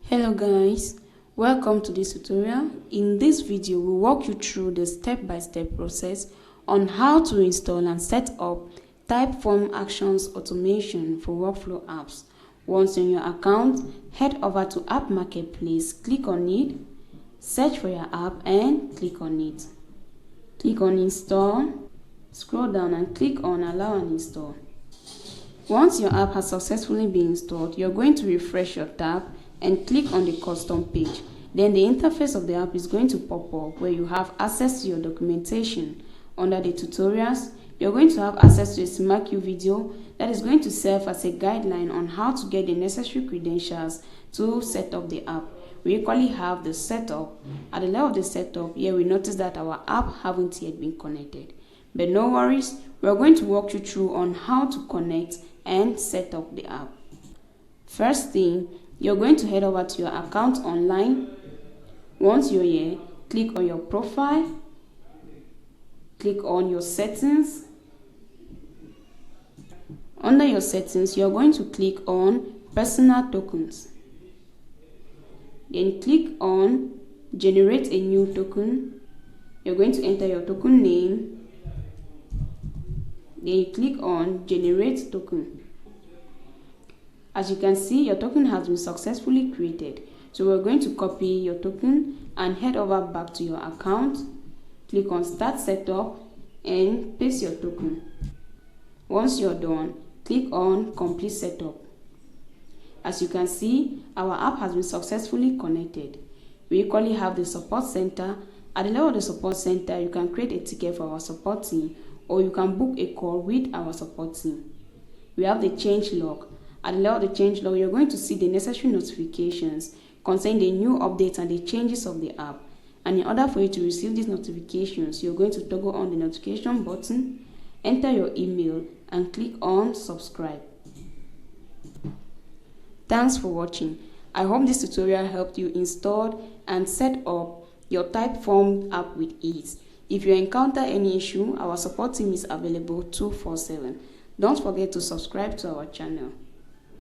Hello guys, welcome to this tutorial. In this video, we'll walk you through the step-by-step process on how to install and set up Typeform Actions Automation for workflow apps. Once in your account, head over to App Marketplace, click on it, search for your app and click on it. Click on Install, scroll down and click on Allow and Install. Once your app has successfully been installed, you're going to refresh your tab and click on the custom page. Then the interface of the app is going to pop up where you have access to your documentation. Under the tutorials, you're going to have access to a SmartQ video that is going to serve as a guideline on how to get the necessary credentials to set up the app. We equally have the setup. At the level of the setup, here we notice that our app haven't yet been connected. But no worries, we're going to walk you through on how to connect and set up the app. First thing, you're going to head over to your account online. Once you're here, click on your profile, click on your settings. Under your settings, you're going to click on personal tokens. Then click on generate a new token. You're going to enter your token name. Then you click on generate token. As you can see, your token has been successfully created. So we're going to copy your token and head over back to your account. Click on Start Setup and paste your token. Once you're done, click on Complete Setup. As you can see, our app has been successfully connected. We equally have the support center. At the level of the support center, you can create a ticket for our support team, or you can book a call with our support team. We have the Changelog. At the level of the Changelog, you're going to see the necessary notifications concerning the new updates and the changes of the app. And in order for you to receive these notifications, you're going to toggle on the notification button, enter your email, and click on subscribe. Thanks for watching. I hope this tutorial helped you install and set up your Typeform app with ease. If you encounter any issue, our support team is available 24/7. Don't forget to subscribe to our channel.